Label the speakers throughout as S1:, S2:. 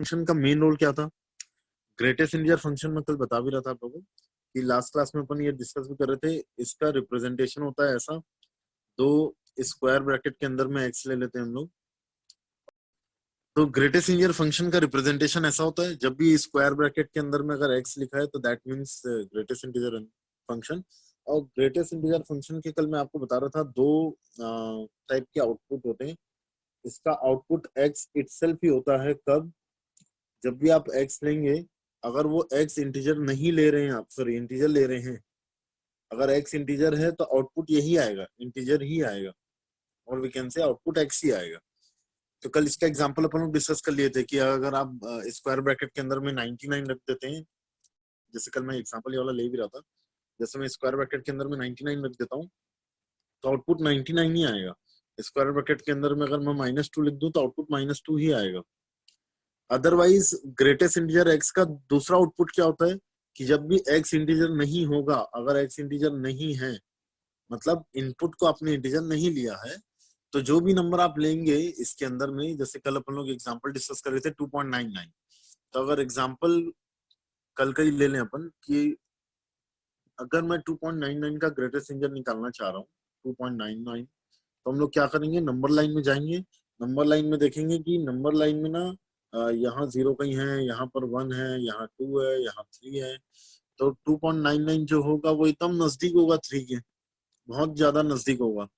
S1: Function का main role क्या था? ग्रेटेस्ट इंटीजर फंक्शन में कल बता भी रहा था आप लोगों को कि लास्ट क्लास में अपन ये डिस्कस भी कर रहे थे। इसका रिप्रेजेंटेशन होता है ऐसा, दो स्क्वायर ब्रैकेट के अंदर में एक्स ले लेते हैं हम लोग। तो ग्रेटेस्ट इंटीजर फंक्शन का रिप्रेजेंटेशन ऐसा होता है, जब भी स्क्वायर ब्रैकेट के अंदर में अगर एक्स लिखा है तो that means greatest integer function. और ग्रेटेस्ट इंटीजर फंक्शन के कल मैं आपको बता रहा था दो टाइप के आउटपुट होते हैं। इसका आउटपुट एक्स इटसेल्फ ही होता है। कब? जब भी आप एक्स लेंगे, अगर वो एक्स इंटीजर नहीं ले रहे हैं, आप सॉरी इंटीजर ले रहे हैं, अगर एक्स इंटीजर है तो आउटपुट यही आएगा, इंटीजर ही आएगा, और we can say output x ही आएगा। तो कल इसका एग्जांपल अपन लोग डिस्कस कर लिए थे कि अगर आप स्क्वायर ब्रैकेट के अंदर में 99 रख देते हैं, जैसे कल मैं एग्जांपल ये वाला ले भी रहा था, जैसे मैं स्क्वायर ब्रैकेट के अंदर में 99 रख देता हूँ तो आउटपुट 99 ही आएगा। स्क्वायर ब्रैकेट के अंदर में अगर मैं -2 लिख दूं तो आउटपुट -2 ही आएगा। अदरवाइज ग्रेटेस्ट इंटीजर एक्स का दूसरा आउटपुट क्या होता है कि जब भी एक्स इंटीजर नहीं होगा, अगर एक्स इंटीजर नहीं है, मतलब इनपुट को आपने इंटीजर नहीं लिया है, तो जो भी नंबर आप लेंगे इसके अंदर में, जैसे कल अपन लोग एग्जांपल डिस्कस कर रहे थे 2.99, तो अगर एग्जांपल कल का ही ले लें अपन कि अगर मैं 2.99 का ग्रेटेस्ट इंटीजर निकालना चाह रहा हूँ 2.99, तो हम लोग क्या करेंगे, नंबर लाइन में जाएंगे। नंबर लाइन में देखेंगे कि नंबर लाइन में ना यहाँ 0 कहीं है, यहाँ पर 1 है, यहाँ 2 है, यहाँ 3 है। तो 2.99 जो होगा वो एकदम नजदीक होगा 3 के, बहुत ज्यादा नजदीक होगा।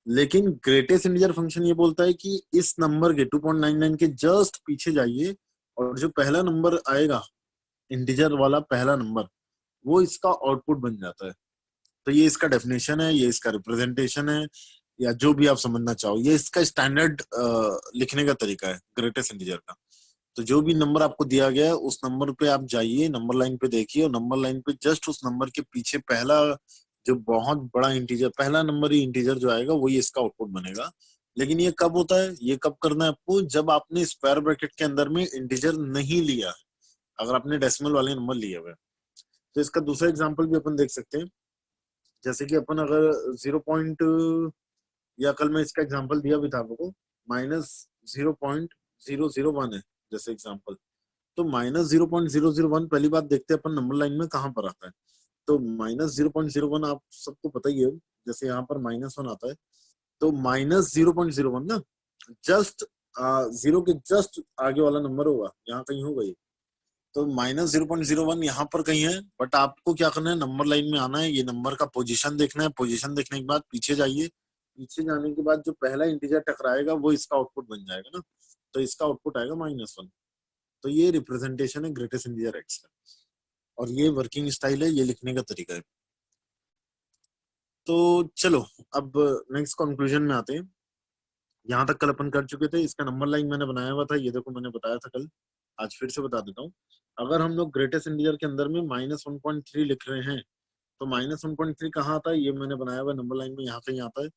S1: लेकिन ग्रेटेस्ट इंटीजर फंक्शन ये बोलता है कि इस नंबर के 2.99 के जस्ट पीछे जाइए, और जो पहला नंबर आएगा, इंटीजर वाला पहला नंबर, वो इसका आउटपुट बन जाता है। तो ये इसका डेफिनेशन है, ये इसका रिप्रेजेंटेशन है, या जो भी आप समझना चाहो, ये इसका स्टैंडर्ड लिखने का तरीका है ग्रेटेस्ट इंटीजर का। तो जो भी नंबर आपको दिया गया है उस नंबर पे आप जाइए, नंबर लाइन पे देखिए, और नंबर लाइन पे जस्ट उस नंबर के पीछे पहला जो बहुत बड़ा इंटीजर, पहला नंबर ही इंटीजर जो आएगा वही इसका आउटपुट बनेगा। लेकिन ये कब होता है, ये कब करना है आपको, जब आपने स्क्वायर ब्रैकेट के अंदर में इंटीजर नहीं लिया है, अगर आपने डेसिमल वाले नंबर लिए हुए। तो इसका दूसरा एग्जाम्पल भी अपन देख सकते हैं, जैसे कि अपन अगर 0. या कल मैं इसका एग्जांपल दिया भी था आपको, -0.001 है जैसे एग्जांपल। तो -0.001 पहली बात देखते हैं अपन नंबर लाइन में कहाँ पर आता है। तो -0.01 आप सबको पता ही है, जैसे यहाँ पर -1 आता है, तो -0.01 ना जस्ट 0 के जस्ट आगे वाला नंबर होगा, यहाँ कहीं होगा ये। तो -0.01 यहाँ पर कहीं है, बट आपको क्या करना है, नंबर लाइन में आना है, ये नंबर का पोजीशन देखना है, पोजीशन देखने के बाद पीछे जाइए, पीछे जाने के बाद जो पहला इंटीजर टकराएगा वो इसका आउटपुट बन जाएगा ना, तो इसका आउटपुट आएगा -1। तो ये रिप्रेजेंटेशन है ग्रेटेस्ट इंटीजर एक्स का, और ये वर्किंग स्टाइल है, ये लिखने का तरीका है। तो चलो अब नेक्स्ट कंक्लूजन में आते हैं। यहाँ तक कल अपन कर चुके थे, इसका नंबर लाइन मैंने बनाया हुआ था, ये देखो मैंने बताया था कल, आज फिर से बता देता हूँ। अगर हम लोग ग्रेटेस्ट इंटीजर के अंदर में -1.3 लिख रहे हैं, तो -1.3 कहाँ आता है, ये मैंने बनाया हुआ नंबर लाइन में, यहाँ कहीं आता है।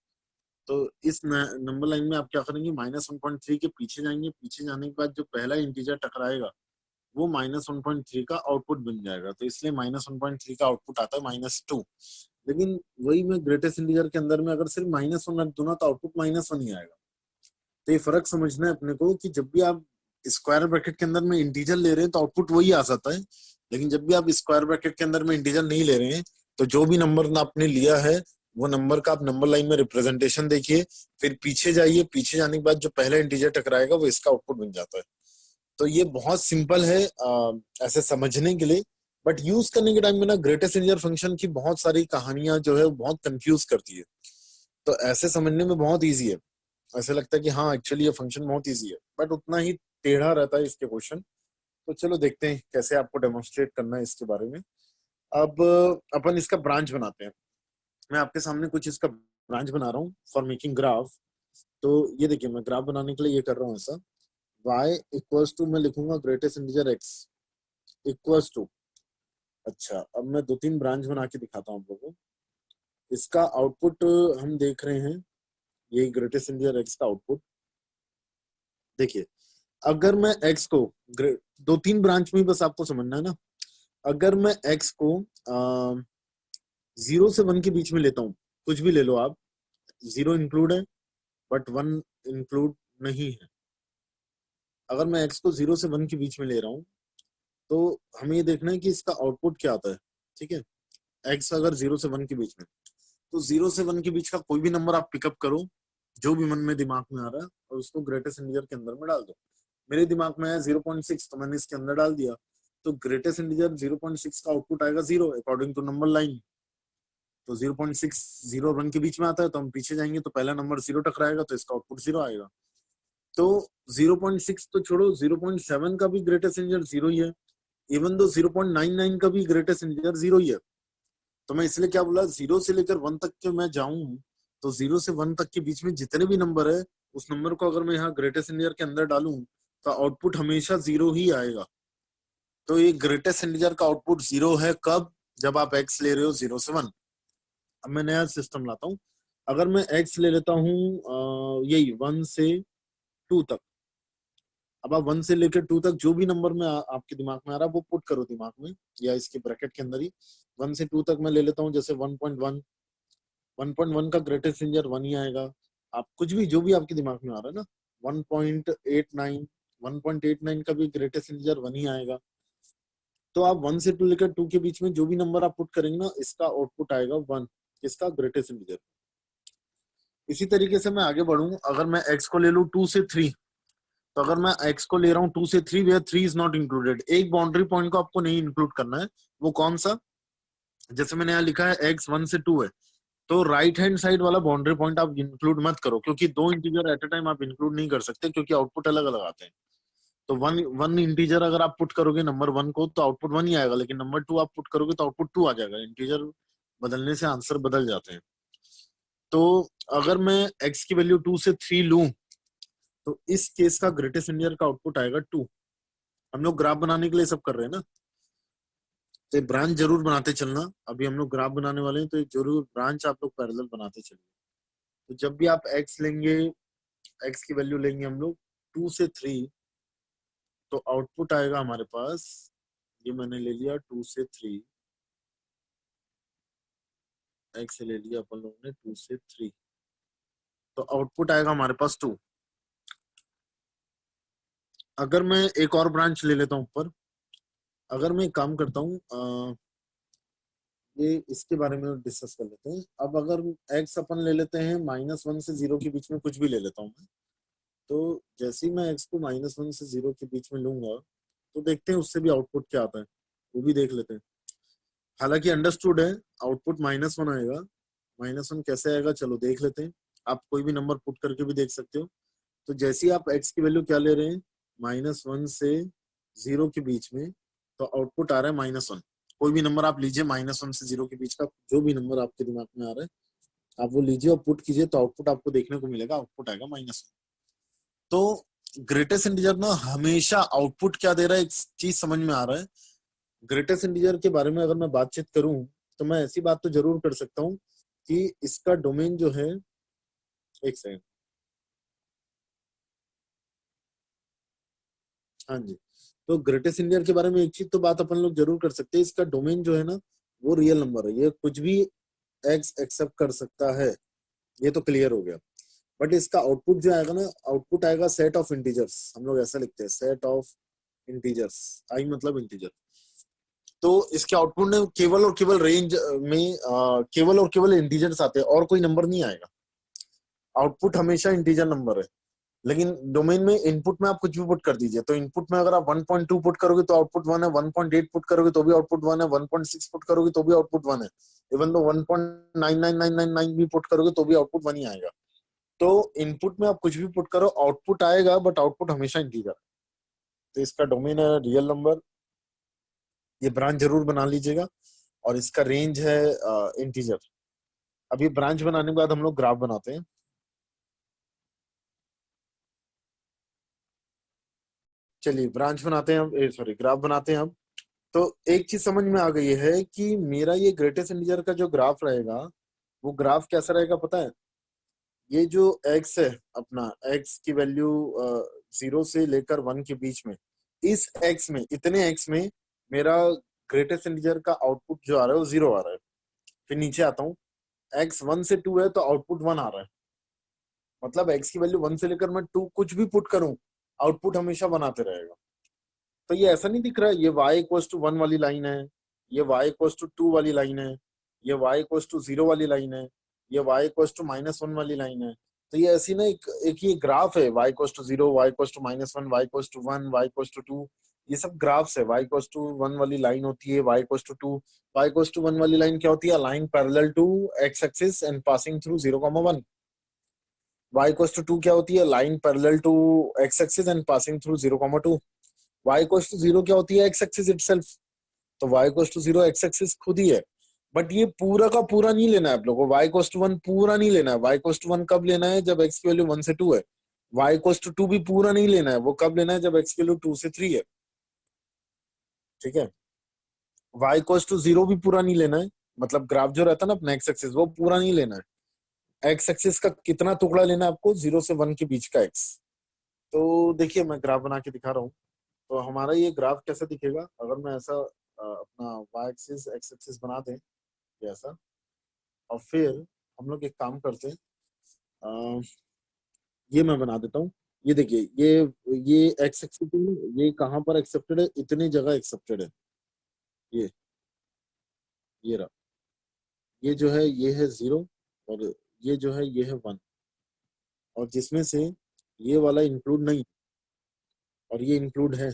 S1: तो इस नंबर लाइन में आप क्या करेंगे, -1.3 के पीछे जाएंगे, पीछे जाने के बाद जो पहला इंटीजर टकराएगा वो -1.3 का आउटपुट बन जाएगा। तो इसलिए -1.3 का आउटपुट आता है -2। लेकिन वही मैं ग्रेटेस्ट इंटीजर के अंदर में अगर सिर्फ -1 रख दूं ना, तो आउटपुट -1 ही आएगा। तो ये फर्क समझना है अपने को कि जब भी आप स्क्वायर ब्रैकेट के अंदर में इंटीजर ले रहे हैं तो आउटपुट वही आ जाता है। लेकिन जब भी आप स्क्वायर ब्रैकेट के अंदर में इंटीजर नहीं ले रहे हैं, तो जो भी नंबर आपने लिया है वो नंबर का आप नंबर लाइन में रिप्रेजेंटेशन देखिए, फिर पीछे जाइए, पीछे जाने के बाद जो पहला इंटीजर टकराएगा वो इसका आउटपुट बन जाता है। तो ये बहुत सिंपल है ऐसे समझने के लिए, बट यूज करने के टाइम में ना ग्रेटेस्ट इंटीजर फंक्शन की बहुत सारी कहानियां जो है वो बहुत कंफ्यूज करती है। तो ऐसे समझने में बहुत ईजी है, ऐसा लगता है कि हाँ एक्चुअली ये फंक्शन बहुत इजी है, बट उतना ही टेढ़ा रहता है इसके क्वेश्चन। तो चलो देखते हैं कैसे आपको डेमोन्स्ट्रेट करना है इसके बारे में। अब अपन इसका ब्रांच बनाते हैं। मैं आपके सामने कुछ इसका ब्रांच बना रहा हूँ फॉर मेकिंग ग्राफ। तो ये देखिए मैं ग्राफ बनाने के लिए ये कर रहा हूँ ऐसा, y इक्वल्स टू मैं लिखूंगा greatest integer x equals to. अच्छा अब मैं 2-3 ब्रांच बना के दिखाता हूँ आप लोगों को। इसका आउटपुट हम देख रहे हैं, ये ग्रेटेस्ट इंटीजर x का आउटपुट देखिए। अगर मैं x को 2-3 ब्रांच में बस आपको समझना है ना, अगर मैं x को 0 से 1 के बीच में लेता हूँ, कुछ भी ले लो आप, 0 इंक्लूड है बट 1 इंक्लूड नहीं है, अगर मैं x को 0 से 1 के बीच में ले रहा हूँ तो हमें ये देखना है कि इसका आउटपुट क्या आता है। ठीक है, x अगर 0 से 1 के बीच में, तो 0 से 1 के बीच का कोई भी नंबर आप पिकअप करो जो भी मन में दिमाग में आ रहा है और उसको ग्रेटेस्ट इंटीजर के अंदर में डाल दो। मेरे दिमाग में है 0.6, तो मैंने इसके अंदर डाल दिया। तो ग्रेटेस्ट इंटीजर 0.6 का आउटपुट आएगा 0 अकॉर्डिंग टू नंबर लाइन। तो 0.6 0 और 1 के बीच में आता है, तो हम पीछे जाएंगे तो पहला नंबर 0 टकराएगा, तो इसका आउटपुट 0 आएगा। तो 0.6 तो छोड़ो, 0.7 का भी ग्रेटेस्ट इंटीजर 0 ही है। इवन दो 0.99 का भी ग्रेटेस्ट इंटीजर 0 ही है। तो मैं इसलिए क्या बोला, 0 से लेकर 1 तक के मैं जाऊं तो 0 से 1 तक के बीच में जितने भी नंबर है उस नंबर को अगर मैं यहाँ ग्रेटेस्ट इंटीजर के अंदर डालूं तो आउटपुट हमेशा 0 ही आएगा। तो ये ग्रेटेस्ट इंटीजर का आउटपुट 0 है कब, जब आप x ले रहे हो 0 से 1। अब मैं नया सिस्टम लाता हूँ। अगर मैं x ले लेता हूँ यही 1 से 2 तक। अब आप 1 से लेकर 2 तक जो भी नंबर में आपके दिमाग में आ रहा है वो पुट करो दिमाग में या इसके ब्रैकेट के अंदर ही। 1 से 2 तक मैं ले लेता हूँ, जैसे 1.1। 1.1 का ग्रेटेस्ट इंटीजर 1 ही आएगा। आप कुछ भी जो भी आपके दिमाग में आ रहा है ना, 1.89, 1.89 का भी ग्रेटेस्ट इंटीजर 1 ही आएगा। तो आप 1 से 2 लेकर 2 के बीच में जो भी नंबर आप पुट करेंगे ना, इसका आउटपुट आएगा 1, इसका ग्रेटेस्ट इंटीजर। इसी तरीके से मैं आगे बढ़ूं, अगर मैं x को ले लूं 2 से 3, तो अगर मैं x को ले रहा हूँ 2 से 3 वेयर 3 इज नॉट इंक्लूडेड, एक बाउंड्री पॉइंट को आपको नहीं इंक्लूड करना है। वो कौन सा, जैसे मैंने यहाँ लिखा है x 1 से 2 है, तो राइट हैंड साइड वाला बाउंड्री पॉइंट आप इंक्लूड मत करो, क्योंकि दो इंटीजर एट अ टाइम आप इंक्लूड नहीं कर सकते क्योंकि आउटपुट अलग अलग आते हैं। तो वन वन इंटीजर अगर आप पुट करोगे नंबर 1 को तो आउटपुट 1 ही आएगा, लेकिन नंबर 2 आप पुट करोगे तो आउटपुट 2 आ जाएगा। इंटीजर बदलने से आंसर बदल जाते हैं। तो अगर मैं x की वैल्यू 2 से 3 लूं तो इस केस का ग्रेटेस्ट इंटीजर का आउटपुट आएगा 2। हम लोग ग्राफ बनाने के लिए सब कर रहे हैं ना, तो ब्रांच जरूर बनाते चलना। अभी हम लोग ग्राफ बनाने वाले हैं तो जरूर ब्रांच आप लोग पैरेलल बनाते चलिए। तो जब भी आप x लेंगे, x की वैल्यू लेंगे हम लोग 2 से 3, तो आउटपुट आएगा हमारे पास, ये मैंने ले लिया 2 से 3, x ले लिया अपन लोगों ने 2 से 3, तो आउटपुट आएगा हमारे पास 2। अगर मैं एक और ब्रांच ले लेता हूँ ऊपर, अगर मैं एक काम करता हूँ, ये इसके बारे में डिस्कस कर लेते हैं। अब अगर x अपन ले लेते हैं -1 से 0 के बीच में कुछ भी ले लेता हूँ मैं, तो जैसे ही मैं x को -1 से 0 के बीच में लूंगा तो देखते हैं उससे भी आउटपुट क्या आता है, वो भी देख लेते हैं। हालांकि अंडरस्टूड है आउटपुट -1 आएगा। -1 कैसे आएगा चलो देख लेते हैं। आप कोई भी नंबर पुट करके भी देख सकते हो। तो जैसे ही आप x की वैल्यू क्या ले रहे हैं, -1 से 0 के बीच में, तो आउटपुट आ रहा है -1। कोई भी नंबर आप लीजिए -1 से 0 के बीच का, जो भी नंबर आपके दिमाग में आ रहा है आप वो लीजिए और पुट कीजिए, तो आउटपुट आपको देखने को मिलेगा, आउटपुट आएगा -1। तो ग्रेटेस्ट इंटीजर ना हमेशा आउटपुट क्या दे रहा है एक चीज समझ में आ रहा है। ग्रेटेस्ट इंटीजर के बारे में अगर मैं बातचीत करूं तो मैं ऐसी बात तो जरूर कर सकता हूं कि इसका डोमेन जो है, एक सेकंड, हाँ जी, तो ग्रेटेस्ट इंडियर के बारे में एक चीज तो बात अपन लोग जरूर कर सकते हैं, इसका डोमेन जो है ना वो रियल नंबर है, ये कुछ भी एक्स एक्सेप्ट कर सकता है, ये तो क्लियर हो गया। बट इसका आउटपुट जो आएगा ना, आउटपुट आएगा सेट ऑफ इंटीजर्स, हम लोग ऐसा लिखते हैं सेट ऑफ इंटीजर्स, आई मतलब इंटीजर। तो इसके आउटपुट में केवल और केवल रेंज में केवल और केवल इंटीजर्स आते हैं और कोई नंबर नहीं आएगा। आउटपुट हमेशा इंटीजर नंबर है, लेकिन डोमेन में इनपुट में आप कुछ भी पुट कर दीजिए। तो इनपुट में अगर आप 1.2 पुट करोगे तो आउटपुट 1 है, 1.8 पुट करोगे तो भी आउटपुट 1 है, 1.6 पुट करोगे तो भी आउटपुट 1 है, इवन तो 1.99999 भी पुट करोगे तो भी आउटपुट 1 ही आएगा। तो इनपुट में आप कुछ भी पुट करो आउटपुट आएगा, बट आउटपुट हमेशा इंटीजर। तो इसका डोमेन है रियल नंबर, ये ब्रांच जरूर बना लीजिएगा, और इसका रेंज है इंटीजर। अभी ब्रांच बनाने के बाद हम लोग ग्राफ बनाते हैं। चलिए ब्रांच बनाते हैं अब, सॉरी ग्राफ बनाते हैं अब। तो एक चीज समझ में आ गई है कि मेरा ये ग्रेटेस्ट इंटीजर का जो ग्राफ रहेगा वो ग्राफ कैसा रहेगा पता है। ये जो x है अपना, x की वैल्यू 0 से लेकर 1 के बीच में, इस x में, इतने x में मेरा ग्रेटेस्ट इंटीजर का आउटपुट जो आ रहा है वो 0 आ रहा है। फिर नीचे आता हूँ, x 1 से 2 है तो आउटपुट 1 आ रहा है। मतलब x की वैल्यू 1 से लेकर मैं 2 कुछ भी पुट करूं आउटपुट हमेशा बनाते रहेगा। तो ये ऐसा नहीं दिख रहा है ये y इक्वल्स टू 1 वाली लाइन है, ये y इक्वल्स टू 2 वाली लाइन है, ये y इक्वल्स टू 0 वाली लाइन है, ये y इक्वल्स टू -1 वाली लाइन है। तो ये ऐसी ना एक ये ग्राफ है, y equals to 0, y equals to -1, y equals to 1, y equals to 2। ये सब ग्राफ्स है। y इक्वल्स टू 1 वाली लाइन होती है, y equals to 2। y equals to 1 वाली लाइन क्या होती है? Line parallel to x axis and passing through 0,1। y equals to 2 क्या होती है? Line parallel to x axis and passing through 0,2। y equals to 0 क्या होती है? x axis itself. तो y equals to 0 x axis खुद ही है। बट ये पूरा का पूरा नहीं लेना है आप लोगों को, y इक्वल्स टू 1 पूरा नहीं लेना है। y इक्वल्स टू 1 कब लेना है? जब x की वैल्यू 1 से 2 है। y इक्वल्स टू 2 भी पूरा नहीं लेना है, वो कब लेना है? जब x की वैल्यू 2 से 3 है। ठीक है। y इक्वल्स टू 0 भी पूरा नहीं लेना है, मतलब ग्राफ जो रहता है ना अपना x एक्सिस, वो पूरा नहीं लेना है। x एक्सिस का कितना टुकड़ा लेना है आपको? 0 से 1 के बीच का x। तो देखिए मैं ग्राफ बना के दिखा रहा हूँ। तो हमारा ये ग्राफ कैसा दिखेगा अगर मैं ऐसा अपना y एक्सिस x एक्सिस बना दें ऐसा, और फिर हम लोग एक काम करते हैं, अ, ये मैं बना देता हूँ। ये देखिए ये एक्स एक्सेप्टेड, ये कहाँ पर एक्सेप्टेड है? इतनी जगह एक्सेप्टेड है। ये ये रहा। ये जो है ये है 0, और ये जो है ये है 1, और जिसमें से ये वाला इंक्लूड नहीं, और ये इंक्लूड है।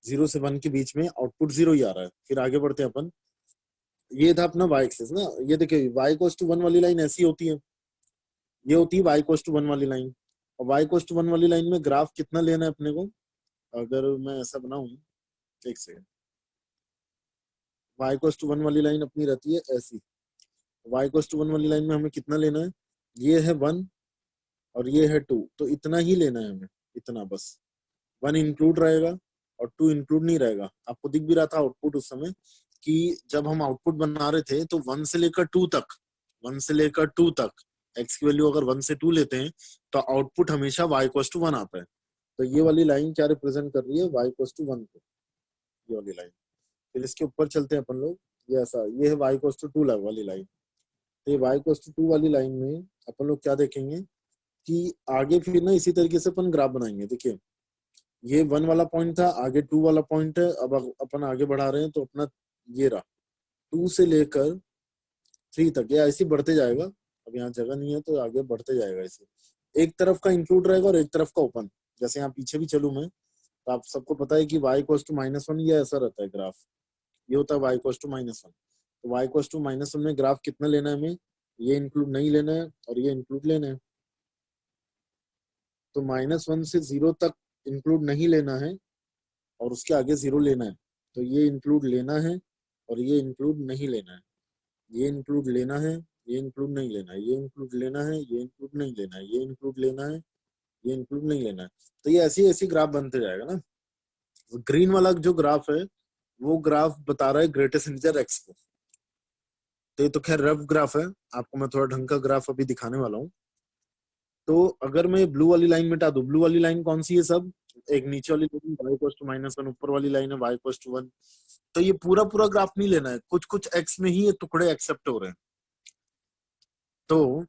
S1: 0 से 1 के बीच में आउटपुट 0 ही आ रहा है। फिर आगे बढ़ते हैं अपन। ये था अपना y एक्सिस ना। ये देखिए y इक्वल्स टू 1 वाली लाइन ऐसी होती है, ये होती है y इक्वल्स टू 1 वाली लाइन। और y इक्वल्स टू 1 वाली लाइन में ग्राफ कितना लेना है अपने को? अगर मैं ऐसा बनाऊं, एक सेकंड। y इक्वल्स टू 1 वाली लाइन अपनी रहती है ऐसी। y इक्वल्स टू 1 वाली लाइन में हमें कितना लेना है? ये है 1 और ये है 2, तो इतना ही लेना है हमें, इतना बस। 1 इंक्लूड रहेगा और 2 इंक्लूड नहीं रहेगा। आपको दिख भी रहा था आउटपुट उस समय कि जब हम आउटपुट बना रहे थे तो 1 से लेकर 2 तक, 1 से लेकर 2 तक x की वैल्यू अगर 1 से 2 लेते हैं तो आउटपुट हमेशा y इक्वल्स टू 1 आता है। तो ये वाली लाइन क्या रिप्रेजेंट कर रही है? y इक्वल्स टू 1 को, ये वाली लाइन। फिर इसके ऊपर चलते हैं अपन लोग। ये ऐसा, ये है y इक्वल्स टू 2 वाली लाइन। तो ये y इक्वल्स टू 2 वाली लाइन में अपन लोग क्या देखेंगे कि आगे फिर ना इसी तरीके से अपन ग्राफ बनाएंगे। देखिए ये 1 वाला पॉइंट था, आगे 2 वाला पॉइंट है। अब अपन आगे बढ़ा रहे हैं तो अपना ये रहा 2 से लेकर 3 तक, ये ऐसे ही बढ़ते जाएगा। अब यहाँ जगह नहीं है तो आगे बढ़ते जाएगा ऐसे। एक तरफ का इंक्लूड रहेगा और एक तरफ का ओपन। जैसे यहाँ पीछे भी चलूं मैं तो आप सबको पता है कि y इक्वल्स टू -1, ये ऐसा रहता है ग्राफ। ये होता है y इक्वल्स टू -1। तो y इक्वल्स टू -1 में ग्राफ कितना लेना है हमें? ये इंक्लूड नहीं लेना है और ये इंक्लूड लेना है। तो -1 से 0 तक इंक्लूड नहीं लेना है और उसके आगे 0 लेना है। तो ये इंक्लूड लेना है और ये इंक्लूड नहीं लेना है। ये इंक्लूड लेना है, ये इंक्लूड नहीं लेना है, ये इंक्लूड लेना है, ये इंक्लूड नहीं लेना है, ये इंक्लूड लेना है, ये इंक्लूड नहीं लेना है। तो ये ऐसी ऐसी ग्राफ बनते जाएगा ना। ग्रीन वाला जो ग्राफ है वो ग्राफ बता रहा है ग्रेटेस्ट इंटीजर एक्स को। तो ये तो खैर रफ ग्राफ है, आपको मैं थोड़ा ढंग का ग्राफ अभी दिखाने वाला हूँ। तो अगर मैं ब्लू वाली लाइन मिटा दूं, ब्लू वाली लाइन कौन सी है सब? एक नीचे वाली लाइन y इक्वल्स टू -1, ऊपर वाली लाइन है y इक्वल्स टू 1। तो ये पूरा पूरा ग्राफ नहीं लेना है, कुछ कुछ x में ही ये टुकड़े एक्सेप्ट हो रहे हैं। तो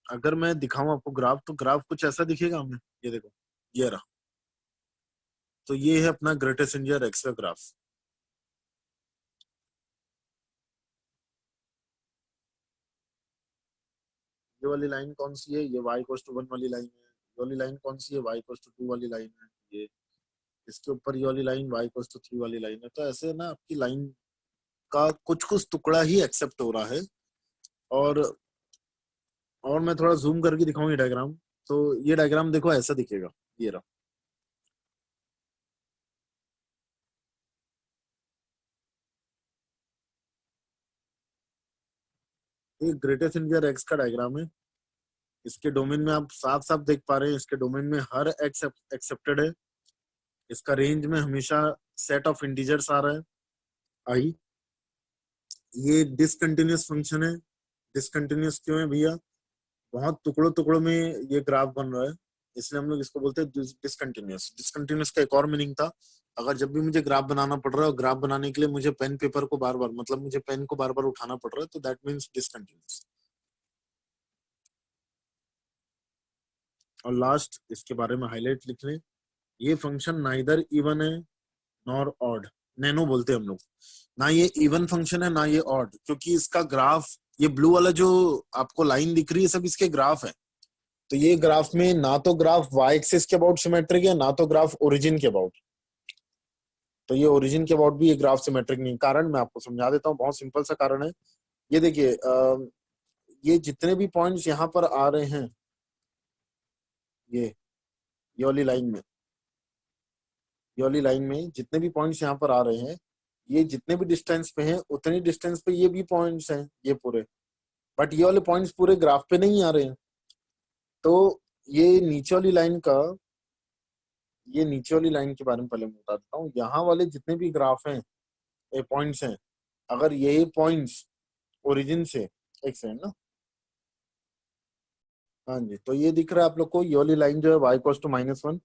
S1: अगर मैं दिखाऊं आपको ग्राफ, तो ग्राफ कुछ ऐसा दिखेगा हमें। ये देखो, ये रहा। तो ये है अपना ग्रेटेस्ट इंटीजर एक्स का ग्राफ। ये वाली लाइन कौन सी है? ये y इक्वल्स टू 1 वाली लाइन है। ये वाली लाइन कौन सी है? y इक्वल्स टू 2 वाली लाइन है। ये इसके ऊपर ये वाली लाइन y इक्वल्स टू 3 वाली लाइन है। तो ऐसे ना आपकी लाइन का कुछ कुछ टुकड़ा ही एक्सेप्ट हो रहा है। और और मैं थोड़ा जूम करके दिखाऊं ये डायग्राम। तो ये डायग्राम देखो ऐसा दिखेगा, ये रहा। ये ग्रेटेस्ट इंटीजर एक्स का डायग्राम है। इसके डोमेन में आप साफ साफ देख पा रहे हैं, इसके डोमेन में हर एक्स एक्सेप्टेड है। इसका रेंज में हमेशा सेट ऑफ इंटीजर्स आ रहा है, आई। ये डिसकंटिन्यूअस फंक्शन है। डिसकंटिन्यूअस क्यों है भैया? बहुत टुकड़ों टुकड़ों में ये ग्राफ बन रहा है, इसलिए हम लोग इसको बोलते हैं डिसकंटिन्यूअस। डिसकंटिन्यूअस का एक और मीनिंग था, अगर जब भी मुझे ग्राफ बनाना पड़ रहा है और ग्राफ बनाने के लिए मुझे पेन पेपर को बार बार, मतलब मुझे पेन को बार बार उठाना पड़ रहा है, तो दैट मीन्स डिसकंटिन्यूअस। और लास्ट इसके बारे में हाईलाइट लिख लें, ये फंक्शन नाइदर इवन है नॉर ऑड, नैनो बोलते हैं हम लोग, ना ये इवन फंक्शन है ना ये ऑड, क्योंकि इसका ग्राफ, ये ब्लू वाला जो आपको लाइन दिख रही है सब इसके ग्राफ है। तो ये ग्राफ में ना तो ग्राफ वाई एक्सिस के अबाउट सिमेट्रिक है ना तो ग्राफ ओरिजिन के अबाउट। तो ये ओरिजिन के अबाउट भी ये ग्राफ सिमेट्रिक नहीं। कारण मैं आपको समझा देता हूँ, बहुत सिंपल सा कारण है। ये देखिए ये जितने भी पॉइंट्स यहाँ पर आ रहे हैं, ये वाली लाइन में, ये वाली लाइन में जितने भी पॉइंट्स यहाँ पर आ रहे हैं, ये जितने भी डिस्टेंस पे हैं उतनी डिस्टेंस पे ये भी पॉइंट्स हैं ये पूरे, बट ये वाले पॉइंट्स पूरे ग्राफ पे नहीं आ रहे हैं। तो ये नीचे वाली लाइन का, ये नीचे वाली लाइन के बारे में पहले मैं बता देता हूँ। यहाँ वाले जितने भी ग्राफ हैं, ये पॉइंट्स हैं, अगर ये पॉइंट्स ओरिजिन से, एक सेकंड ना, हाँ जी, तो ये दिख रहा है आप लोग को, ये वाली लाइन जो है y इक्वल्स टू -1,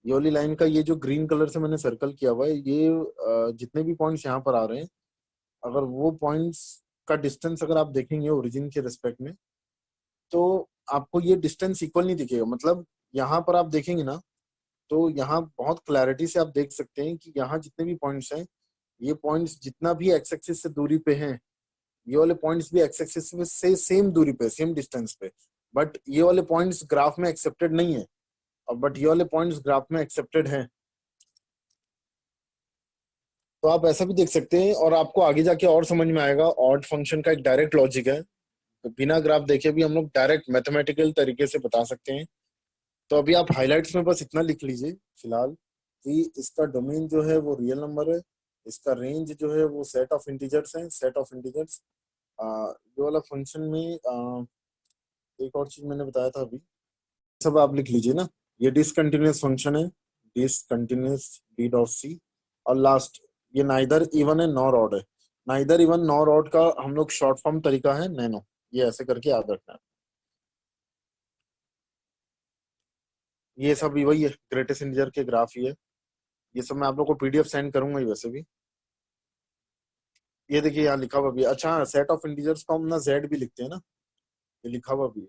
S1: ये वाली लाइन का ये जो ग्रीन कलर से मैंने सर्कल किया हुआ है, ये जितने भी पॉइंट्स यहाँ पर आ रहे हैं, अगर वो पॉइंट्स का डिस्टेंस अगर आप देखेंगे ओरिजिन के रिस्पेक्ट में, तो आपको ये डिस्टेंस इक्वल नहीं दिखेगा। मतलब यहाँ पर आप देखेंगे ना, तो यहाँ बहुत क्लैरिटी से आप देख सकते हैं कि यहाँ जितने भी पॉइंट्स हैं, ये पॉइंट्स जितना भी एक्स एक्सिस से दूरी पे हैं, ये वाले पॉइंट्स भी एक्स एक्सिस से सेम दूरी पे, सेम डिस्टेंस पे, बट ये वाले पॉइंट्स ग्राफ में एक्सेप्टेड नहीं है, और बट ये वाले पॉइंट्स ग्राफ में एक्सेप्टेड हैं। तो आप ऐसा भी देख सकते हैं, और आपको आगे जाके और समझ में आएगा। ऑड फंक्शन का एक डायरेक्ट लॉजिक है, तो बिना ग्राफ देखे भी हम लोग डायरेक्ट मैथमेटिकल तरीके से बता सकते हैं। तो अभी आप हाइलाइट्स में बस इतना लिख लीजिए फिलहाल, कि इसका डोमेन जो है वो रियल नंबर है, इसका रेंज जो है वो सेट ऑफ इंटीजर्स है, सेट ऑफ इंटीजर्स। ये वाला फंक्शन में एक और चीज मैंने बताया था अभी, सब आप लिख लीजिए ना। ये डिसकंटिन्यूअस फंक्शन है, डिसकंटिन्यूअस डी डॉट सी। और लास्ट, ये नाइदर इवन है नॉर ऑड है। नाइदर इवन नॉर ऑड का हम लोग शॉर्ट फॉर्म तरीका है नैनो, ये ऐसे करके याद रखना है। ये सब भी वही है, ग्रेटेस्ट इंटीजर के ग्राफ ही है। ये सब मैं आप लोग को पीडीएफ सेंड करूंगा ही वैसे भी। ये देखिए यहाँ लिखा हुआ भी है। अच्छा, सेट ऑफ इंटीजर्स को हम ना जेड भी लिखते हैं ना, ये लिखा हुआ भी है।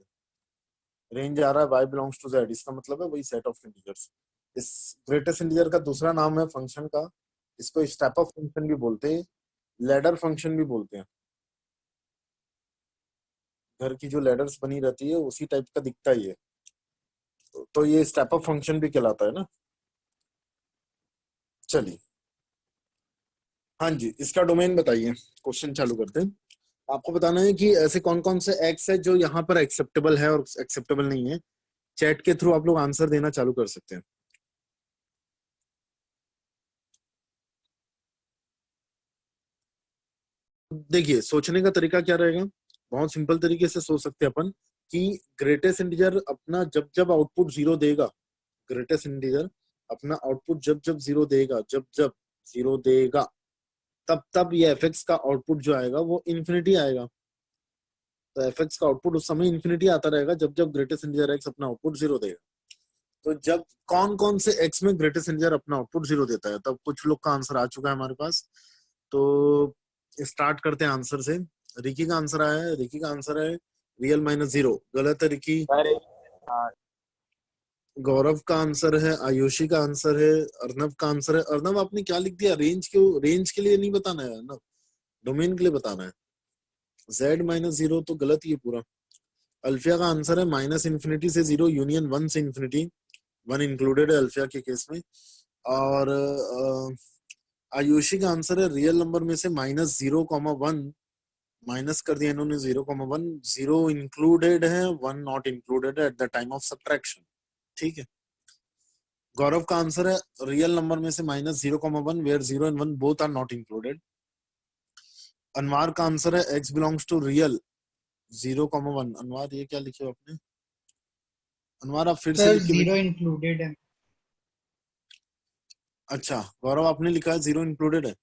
S1: रेंज आ रहा है y बिलोंग्स टू z, इसका मतलब है वही सेट ऑफ इंटीजर्स। इस ग्रेटेस्ट इंटीजर का दूसरा नाम है फंक्शन का, इसको स्टेप ऑफ फंक्शन भी बोलते हैं, लैडर फंक्शन भी बोलते हैं। घर की जो लैडर्स बनी रहती है उसी टाइप का दिखता ही है, तो ये स्टेप ऑफ फंक्शन भी कहलाता है ना। चलिए, हाँ जी, इसका डोमेन बताइए, क्वेश्चन चालू करते हैं। आपको बताना है कि ऐसे कौन कौन से एक्स है जो यहाँ पर एक्सेप्टेबल है और एक्सेप्टेबल नहीं है। चैट के थ्रू आप लोग आंसर देना चालू कर सकते हैं। देखिए, सोचने का तरीका क्या रहेगा, बहुत सिंपल तरीके से सोच सकते हैं अपन, कि ग्रेटेस्ट इंटीजर अपना जब जब आउटपुट जीरो देगा, ग्रेटेस्ट इंटीजर अपना आउटपुट जब जब जीरो देगा, जब जब जीरो देगा, तब तब ये एफ का आउटपुट जो आएगा वो इन्फिनिटी आएगा। तो एफ का आउटपुट उस समय इन्फिनिटी आता रहेगा जब जब ग्रेटेस्ट इंटीजर एक्स अपना आउटपुट जीरो देगा। तो जब कौन कौन से एक्स में ग्रेटेस्ट इंटीजर अपना आउटपुट जीरो देता है, तब कुछ लोग का आंसर आ चुका है हमारे पास। तो स्टार्ट करते हैं आंसर से। रिकी का आंसर आया है, रिकी का आंसर है रियल -0, गलत है रिकी। गौरव का आंसर है, आयुषी का आंसर है, अर्नव का आंसर है। अर्नव आपने क्या लिख दिया, रेंज क्यों, रेंज के लिए नहीं बताना है अर्नव, डोमेन के लिए बताना है। z-0 तो गलत ही है पूरा। अल्फिया का आंसर है -∞ से 0 यूनियन 1 से इन्फिनिटी, 1 इंक्लूडेड है अल्फिया के केस में। और आयुषी का आंसर है रियल नंबर में से -0,1 माइनस कर दिया इन्होंने 0,1, 0 इंक्लूडेड है 1 नॉट इंक्लूडेड है at the time of subtraction. ठीक है। गौरव का आंसर है रियल नंबर में से -0,1 where 0 and 1 both are not included. Anwar का आंसर है x belongs to real 0,1। Anwar ये क्या लिखे हो आपने, अनवार आप फिर से
S2: सर
S1: लिख के
S2: जीरो इंक्लूडेड है।
S1: अच्छा, गौरव आपने लिखा है 0 इंक्लूडेड है।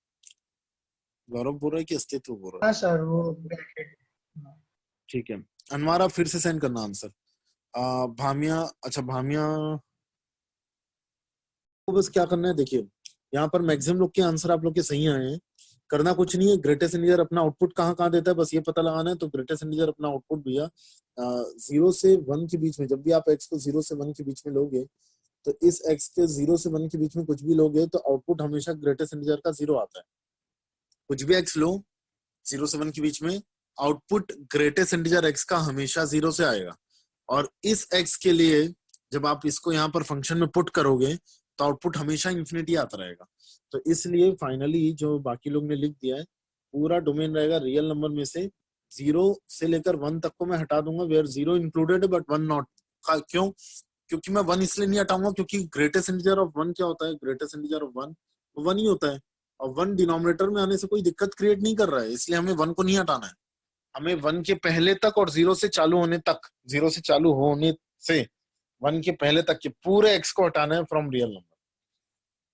S1: गौरव बोल रहा है कि अस्तित्व बोल रहा है।
S2: हाँ सर, वो ब्रैकेट।
S1: ठीक है, अनवार आप फिर से सेंड करना आंसर। भामिया, अच्छा भामिया को बस क्या करना है, देखिए यहाँ पर मैक्सिमम लोग के आंसर आप लोग के सही आए हैं। करना कुछ नहीं है, ग्रेटेस्ट इंटीजर अपना आउटपुट कहाँ कहाँ देता है बस ये पता लगाना है। तो ग्रेटेस्ट इंटीजर अपना आउटपुट भैया 0 से 1 के बीच में, जब भी आप x को 0 से 1 के बीच में लोगे, तो इस x के 0 से 1 के बीच में कुछ भी लोगे तो आउटपुट हमेशा ग्रेटेस्ट इंटीजर का 0 आता है। कुछ भी x लो 0 से 1 के बीच में, आउटपुट ग्रेटेस्ट इंटीजर x का हमेशा 0 से आएगा। और इस x के लिए जब आप इसको यहाँ पर फंक्शन में पुट करोगे तो आउटपुट हमेशा इंफिनिटी आता रहेगा। तो इसलिए फाइनली जो बाकी लोग ने लिख दिया है, पूरा डोमेन रहेगा रियल नंबर में से 0 से लेकर 1 तक को मैं हटा दूंगा, वेयर 0 इंक्लूडेड बट 1 नॉट। क्यों? क्योंकि मैं 1 इसलिए नहीं हटाऊंगा क्योंकि ग्रेटेस्ट इंटीजर ऑफ 1 क्या होता है, ग्रेटेस्ट इंटीजर ऑफ 1 1 ही होता है, और 1 डिनोमिनेटर में आने से कोई दिक्कत क्रिएट नहीं कर रहा है, इसलिए हमें 1 को नहीं हटाना है। हमें 1 के पहले तक और 0 से चालू होने तक, 0 से चालू होने से 1 के पहले तक के पूरे x को हटाना है फ्रॉम रियल नंबर।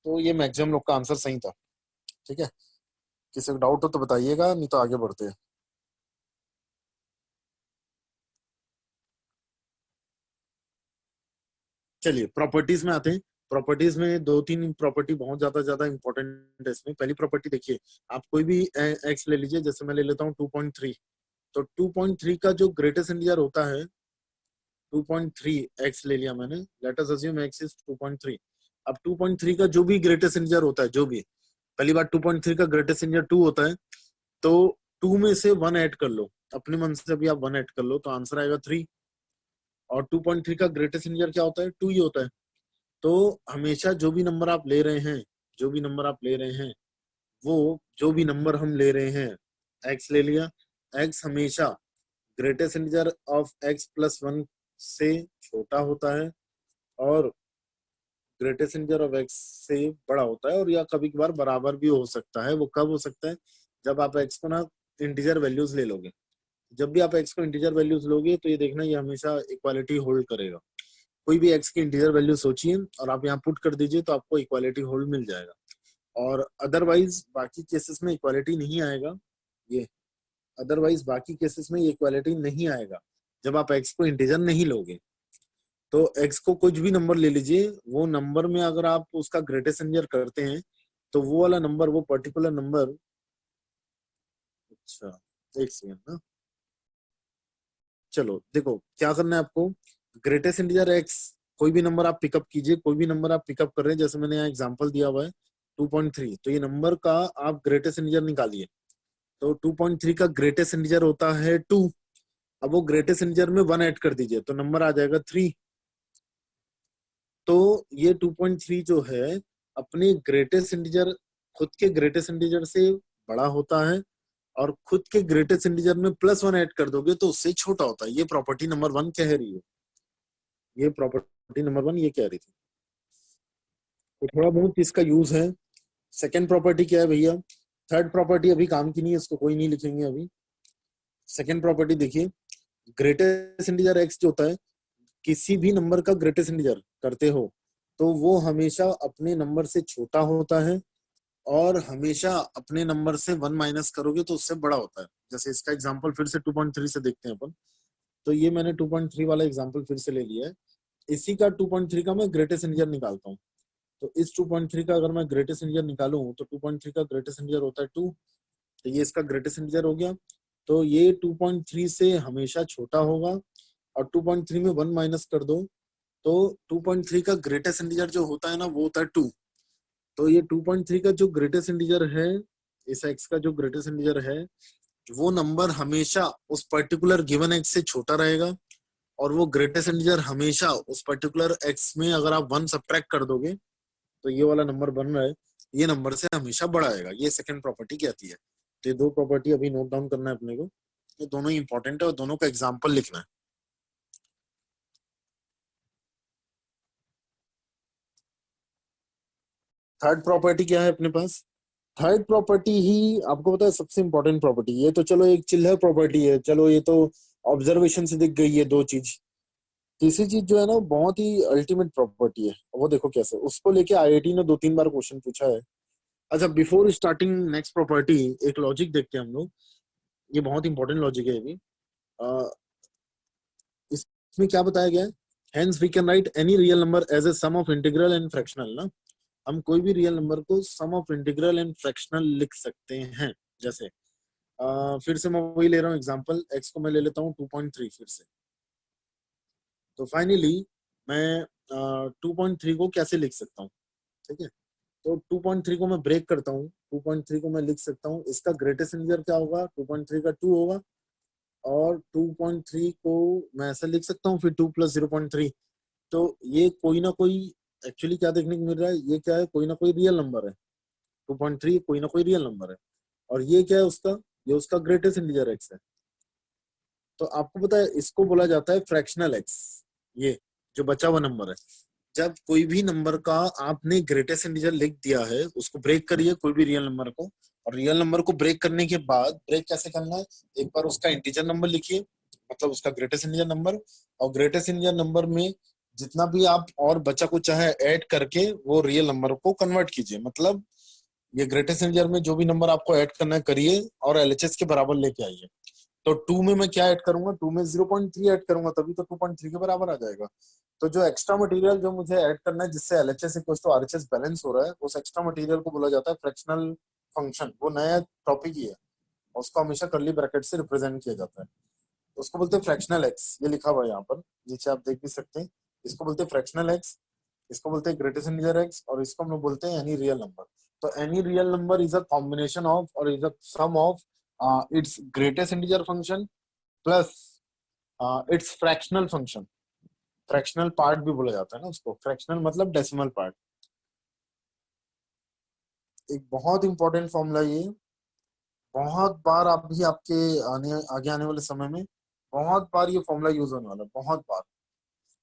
S1: तो ये मैक्सिमम लोग का आंसर सही था। ठीक है, किसी को डाउट हो तो बताइएगा, नहीं तो आगे बढ़ते हैं। चलिए प्रॉपर्टीज में आते हैं। प्रॉपर्टीज में 2-3 प्रॉपर्टी बहुत ज्यादा इंपॉर्टेंट है इसमें। पहली प्रॉपर्टी देखिए, आप कोई भी x ले लीजिए, जैसे मैं ले लेता हूँ 2.3। तो 2.3 का जो ग्रेटेस्ट इंटीजर होता है 2.3 x ले लिया मैंने, let us assume x is 2.3। अब 2.3 का जो भी ग्रेटेस्ट इंटीजर होता है, जो भी, पहली बार 2.3 का ग्रेटेस्ट इंटीजर 2 होता है, तो 2 में से 1 ऐड कर लो, अपने मन से अभी आप 1 ऐड कर लो तो आंसर आएगा 3। और 2.3 का ग्रेटेस्ट इंटीजर क्या होता है, 2 ही होता है। तो हमेशा जो भी नंबर आप ले रहे हैं, जो भी नंबर आप ले रहे हैं, वो जो भी नंबर हम ले रहे हैं, x ले लिया, x हमेशा greatest integer of x plus 1 से छोटा होता है और ग्रेटेस्ट इंटीजर ऑफ x से बड़ा होता है, और या कभी कभार बराबर भी हो सकता है। वो कब हो सकता है, जब आप x को ना इंटीजर वैल्यूज ले लोगे। जब भी आप x को इंटीजर वैल्यूज लोगे तो ये देखना ये हमेशा इक्वालिटी होल्ड करेगा। कोई भी x की इंटीजर वैल्यू सोचिए और आप यहाँ पुट कर दीजिए तो आपको इक्वालिटी होल्ड मिल जाएगा। और अदरवाइज बाकी केसेस में इक्वालिटी नहीं आएगा। ये अदरवाइज बाकी केसेस में ये इक्वालिटी नहीं आएगा जब आप x को इंटीजर नहीं लोगे। तो x को कुछ भी नंबर ले लीजिए, वो नंबर में अगर आप उसका ग्रेटेस्ट इंटीजर करते हैं तो वो वाला नंबर, वो पर्टिकुलर नंबर, अच्छा एक सेकंड ना, चलो देखो क्या करना है आपको। ग्रेटेस्ट इंटीजर x, कोई भी नंबर आप पिकअप कीजिए, कोई भी नंबर आप पिकअप कर रहे हैं, जैसे मैंने यहाँ एग्जांपल दिया हुआ है 2.3, तो ये नंबर का आप ग्रेटेस्ट इंटीजर निकालिए। तो 2.3 का ग्रेटेस्ट इंटीजर होता है 2। अब वो ग्रेटेस्ट इंटीजर में 1 ऐड कर दीजिए तो नंबर आ जाएगा 3। तो ये 2.3 जो है अपने ग्रेटेस्ट इंटीजर, खुद के ग्रेटेस्ट इंटीजर से बड़ा होता है, और खुद के ग्रेटेस्ट इंटीजर में +1 ऐड कर दोगे तो उससे छोटा होता है। ये प्रॉपर्टी नंबर 1 कह रही है, ये प्रॉपर्टी नंबर 1 ये कह रही थी। तो थोड़ा बहुत इसका यूज है। सेकंड प्रॉपर्टी क्या है भैया, थर्ड प्रॉपर्टी अभी काम की नहीं है, इसको कोई नहीं लिखेंगे अभी। सेकंड प्रॉपर्टी देखिए, ग्रेटेस्ट इंटीजर x जो होता है, किसी भी नंबर का ग्रेटेस्ट इंटीजर करते हो तो वो हमेशा अपने नंबर से छोटा होता है, और हमेशा अपने नंबर से 1 माइनस करोगे तो उससे बड़ा होता है। जैसे इसका एग्जांपल फिर से 2.3 से देखते हैं अपन। तो ये मैंने 2.3 वाला एग्जांपल फिर से ले लिया है। इसी का 2.3 का मैं ग्रेटेस्ट इंटीजर निकालता हूँ। तो इस 2.3 का अगर मैं ग्रेटेस्ट इंटीजर निकालूं तो 2.3 का ग्रेटेस्ट इंटीजर होता है 2। तो ये इसका ग्रेटेस्ट इंटीजर हो गया। तो ये 2.3 से हमेशा छोटा होगा, और 2.3 में 1 माइनस कर दो तो 2.3 का ग्रेटेस्ट इंटीजर जो होता है ना वो होता है 2। तो ये 2.3 का जो ग्रेटेस्ट इंटीजर है, इस x का जो ग्रेटेस्ट इंटीजर है, वो नंबर हमेशा उस पर्टिकुलर गिवन x से छोटा रहेगा, और वो ग्रेटेस्ट इंटीजर हमेशा उस पर्टिकुलर x में अगर आप 1 सब्ट्रैक्ट कर दोगे तो ये वाला नंबर बन रहा है, ये नंबर से हमेशा बड़ा आएगा। ये सेकंड प्रॉपर्टी कहती है। तो ये 2 प्रॉपर्टी अभी नोट डाउन करना है अपने को, ये दोनों ही इंपॉर्टेंट है और दोनों का एग्जाम्पल लिखना है। थर्ड प्रॉपर्टी क्या है अपने पास, थर्ड प्रॉपर्टी ही आपको पता है सबसे इंपॉर्टेंट प्रॉपर्टी। ये तो चलो एक चिल्लर प्रॉपर्टी है, चलो ये तो ऑब्जर्वेशन से दिख गई है 2 चीज। तीसरी चीज जो है ना बहुत ही अल्टीमेट प्रॉपर्टी है, वो देखो कैसे, उसको लेके आईआईटी ने 2-3 बार क्वेश्चन पूछा है। अच्छा बिफोर स्टार्टिंग नेक्स्ट प्रॉपर्टी, एक लॉजिक देखते हैं हम लोग। ये बहुत इंपॉर्टेंट लॉजिक है ये भी। इसमें क्या बताया गया है, hence we can write any real number as a sum of integral and fractional ना। हम कोई भी रियल नंबर को sum of integral and fractional लिख सकते हैं। जैसे फिर से मैं वही ले रहा हूँ एग्जांपल, x को मैं ले लेता हूँ 2.3 फिर से। तो फाइनली मैं 2.3 को कैसे लिख सकता हूँ, ठीक है। तो 2.3 को मैं ब्रेक करता हूँ, 2.3 को मैं लिख सकता हूँ, इसका ग्रेटेस्ट इंटीजर क्या होगा, 2.3 का 2 होगा, और 2.3 को मैं ऐसा लिख सकता हूँ फिर 2 प्लस 0.3। तो ये कोई ना कोई, एक्चुअली क्या देखने को मिल रहा है, ये क्या है, कोई ना कोई रियल नंबर है। 2.3 कोई ना कोई रियल नंबर है, और ये क्या है उसका, ये उसका ग्रेटेस्ट इंटीजर एक्स है। तो आपको पता है इसको बोला जाता है फ्रैक्शनल एक्स। ये जो बचा हुआ नंबर है, जब कोई भी नंबर का आपने ग्रेटेस्ट इंटीजर लिख दिया है, उसको ब्रेक करिए कोई भी रियल नंबर को, और रियल नंबर को ब्रेक करने के बाद ब्रेक कैसे करना है, एक बार उसका इंटीजर नंबर लिखिए, मतलब उसका ग्रेटेस्ट इंटीजर नंबर, और ग्रेटेस्ट इंटीजर नंबर में जितना भी आप और बचा कुछ चाहे ऐड करके वो रियल नंबर को कन्वर्ट कीजिए। मतलब ये ग्रेटेस्ट इंटीजर में जो भी नंबर आपको ऐड करना है करिए, और एलएचएस के बराबर लेके आइए। तो 2 में मैं क्या ऐड करूंगा, 2 में 0.3 ऐड करूंगा, तभी तो 2.3 के बराबर आ जाएगा। तो जो एक्स्ट्रा मटेरियल जो मुझे ऐड करना है, जिससे LHS equals to RHS balance हो रहा है, उस एक्स्ट्रा मटेरियल को बोला जाता है फ्रैक्शनल फंक्शन। वो नया टॉपिक ही है, उसको हमेशा कर्ली ब्रैकेट से रिप्रेजेंट किया जाता है। उसको बोलते हैं फ्रैक्शनल एक्स, ये लिखा हुआ है यहाँ पर नीचे आप देख भी सकते हैं। इसको बोलते हैं फ्रैक्शनल एक्स, इसको बोलते हैं ग्रेटेस्ट इंटीजर एक्स, और इसको हम लोग बोलते हैं एनी रियल नंबर। तो any real number is a combination of और is a sum of its greatest integer function plus its fractional function. Fractional part भी बोला जाता है ना उसको, फ्रैक्शनल मतलब डेसिमल पार्ट। एक बहुत इंपॉर्टेंट फॉर्मूला ये, बहुत बार आप भी आपके आगे आने वाले समय में बहुत बार ये फॉर्मूला यूज होने वाला है, बहुत बार।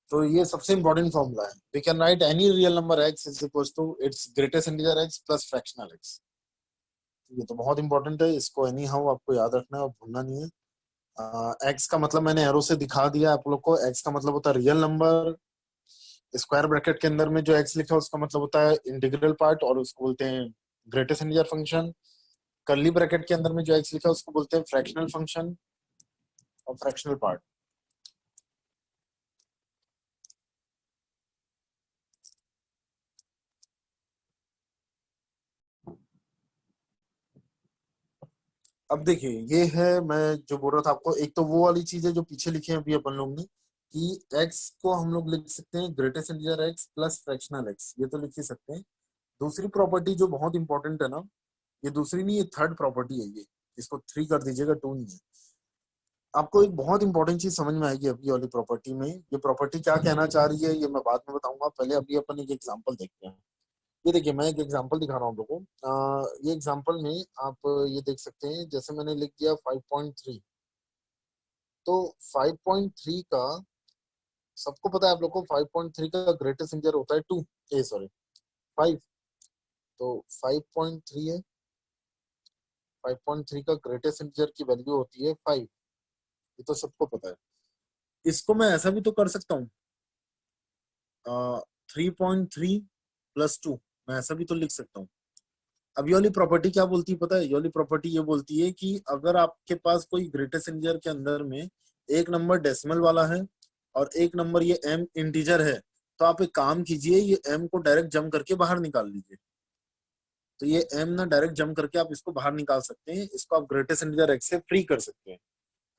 S1: तो ये सबसे इंपॉर्टेंट फॉर्मूला है। We can write any real number X is equal to its greatest integer x plus fractional X. ये तो बहुत इंपॉर्टेंट है, इसको एनी हाउ आपको याद रखना है और भूलना नहीं है। एक्स का मतलब मैंने एरो से दिखा दिया आप लोग को, एक्स का मतलब होता है रियल नंबर। स्क्वायर ब्रैकेट के अंदर में जो एक्स लिखा है उसका मतलब होता है इंटीग्रल पार्ट, और उसको बोलते हैं greatest integer function. Curly bracket के अंदर में जो एक्स लिखा है उसको बोलते हैं फ्रैक्शनल फंक्शन और फ्रैक्शनल पार्ट। अब देखिए ये है, मैं जो बोल रहा था आपको, एक तो वो वाली चीज है जो पीछे लिखे हैं अभी अपन लोग ने, कि एक्स को हम लोग लिख सकते हैं greatest integer x plus fractional X, ये तो लिख ही सकते हैं। दूसरी प्रॉपर्टी जो बहुत इंपॉर्टेंट है ना, ये दूसरी नहीं, ये थर्ड प्रॉपर्टी है ये, इसको 3 कर दीजिएगा, 2 नहीं है। आपको एक बहुत इंपॉर्टेंट चीज समझ में आएगी अभी वाली प्रॉपर्टी में। ये प्रॉपर्टी क्या कहना चाह रही है ये मैं बाद में बताऊंगा, पहले अभी अपन एक एग्जांपल देखते हैं। ये देखिए मैं एक एग्जांपल दिखा रहा हूँ आप लोगों को। ये एग्जांपल में आप ये देख सकते हैं, जैसे मैंने लिख दिया 5.3। तो 5.3 का, सबको पता है आप लोग को 5.3 का ग्रेटेस्ट इंटीजर होता है 2, ए सॉरी 5। तो 5.3 है, 5.3 का ग्रेटेस्ट इंटीजर की वैल्यू होती है 5, ये तो सबको पता है। इसको मैं ऐसा भी तो कर सकता हूँ, 3.3 प्लस 2, मैं ऐसा भी तो लिख सकता हूँ। अब ये वाली प्रॉपर्टी क्या बोलती है पता है, ये वाली प्रॉपर्टी ये बोलती है कि अगर आपके पास कोई ग्रेटेस्ट इंटीजर के अंदर में एक नंबर डेसिमल वाला है और एक नंबर ये m इंटीजर है, तो आप एक काम कीजिए, ये m को डायरेक्ट जम करके बाहर निकाल लीजिए। तो ये m ना डायरेक्ट जम करके आप इसको बाहर निकाल सकते हैं, इसको आप ग्रेटेस्ट इंटीजर x से फ्री कर सकते हैं।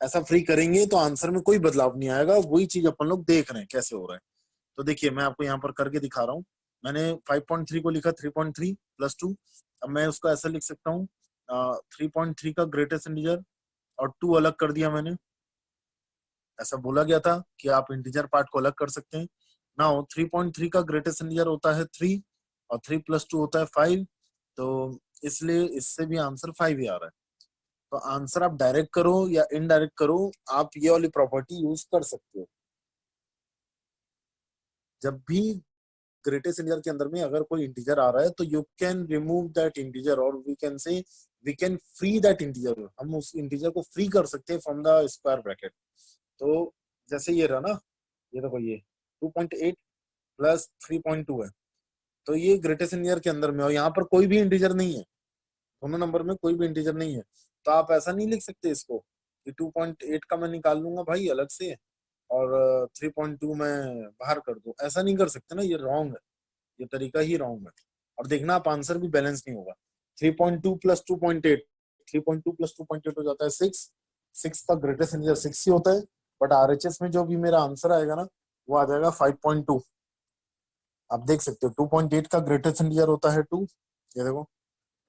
S1: ऐसा फ्री करेंगे तो आंसर में कोई बदलाव नहीं आएगा, वही चीज अपन लोग देख रहे हैं कैसे हो रहा है। तो देखिए मैं आपको यहाँ पर करके दिखा रहा हूँ। मैंने 5.3 को लिखा 3.3 प्लस 2। अब मैं उसको ऐसा लिख सकता हूँ, 3.3 का ग्रेटेस्ट इंटीजर और 2 अलग कर दिया मैंने। ऐसा बोला गया था कि आप इंटीजर पार्ट को अलग कर सकते हैं। नाउ 3.3 का ग्रेटेस्ट इंटीजर होता है 3, और 3 प्लस 2 होता है 5। तो इसलिए इससे भी आंसर 5 ही आ रहा है। तो आंसर आप डायरेक्ट करो या इनडायरेक्ट करो, आप ये वाली प्रॉपर्टी यूज कर सकते हो। जब भी ग्रेटेस्ट इंटीजर के अंदर में अगर कोई इंटीजर आ रहा है, तो you can remove that integer, और we can say we can free that integer, हम उस इंटीजर को फ्री कर सकते हैं फ्रॉम द स्क्वायर ब्रैकेट। तो जैसे ये रहा ना, ये देखो ये 2.8 प्लस 3.2 है, तो ये ग्रेटेस्ट इंटीजर के अंदर में, और यहाँ पर कोई भी इंटीजर नहीं है, दोनों नंबर में कोई भी इंटीजर नहीं है। तो आप ऐसा नहीं लिख सकते इसको कि 2.8 का मैं निकाल लूंगा भाई अलग से, और 3.2 मैं बाहर कर दूं, ऐसा नहीं कर सकते ना, ये रॉन्ग है, ये तरीका ही रॉन्ग है। और देखना आप आंसर भी बैलेंस नहीं होगा। 3.2 प्लस 2.8, 3.2 प्लस 2.8 हो जाता है 6। 6 का ग्रेटेस्ट इंटीजर 6 ही होता है, बट आरएचएस में जो भी मेरा आंसर आएगा ना वो आ जाएगा 5.2। आप देख सकते हो 2.8 का ग्रेटेस्ट इंटीजर होता है 2, ये देखो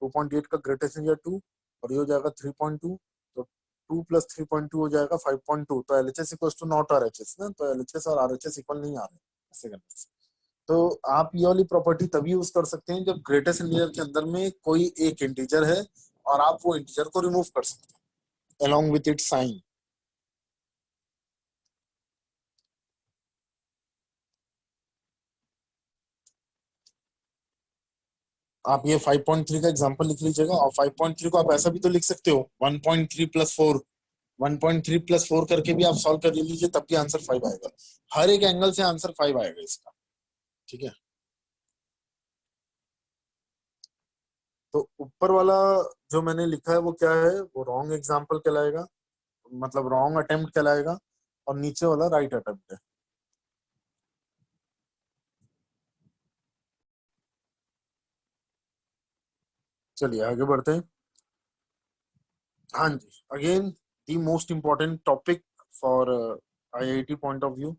S1: 2.8 का ग्रेटेस्ट इंटीजर 2, और ये हो जाएगा 3.2। तो 2 प्लस 3.2 हो जाएगा 5.2। तो LHS equal to not RHS ना, तो एलएचएस और आरएचएस इक्वल नहीं आ रहे ऐसे करने से। तो आप ये वाली प्रॉपर्टी तभी यूज कर सकते हैं जब ग्रेटेस्ट इंटीजर के अंदर में कोई एक इंटीजर है और आप वो इंटीजर को रिमूव कर सकते हैं along with its साइन। आप ये 5.3 का एग्जांपल लिख लीजिएगा, और 5.3 को आप ऐसा भी तो लिख सकते हो 1.3 प्लस 4, 1.3 प्लस 4 करके भी आप सॉल्व कर लीजिए, तब भी आंसर 5 आएगा। हर एक एंगल से आंसर 5 आएगा इसका, ठीक है। तो ऊपर वाला जो मैंने लिखा है वो क्या है, वो रॉन्ग एग्जाम्पल कहलाएगा, मतलब रॉन्ग अटेम्प्ट कहलाएगा, और नीचे वाला राइट अटेम्प्ट है। चलिए आगे बढ़ते हैं। हाँ जी, again the most important topic for IIT point of view.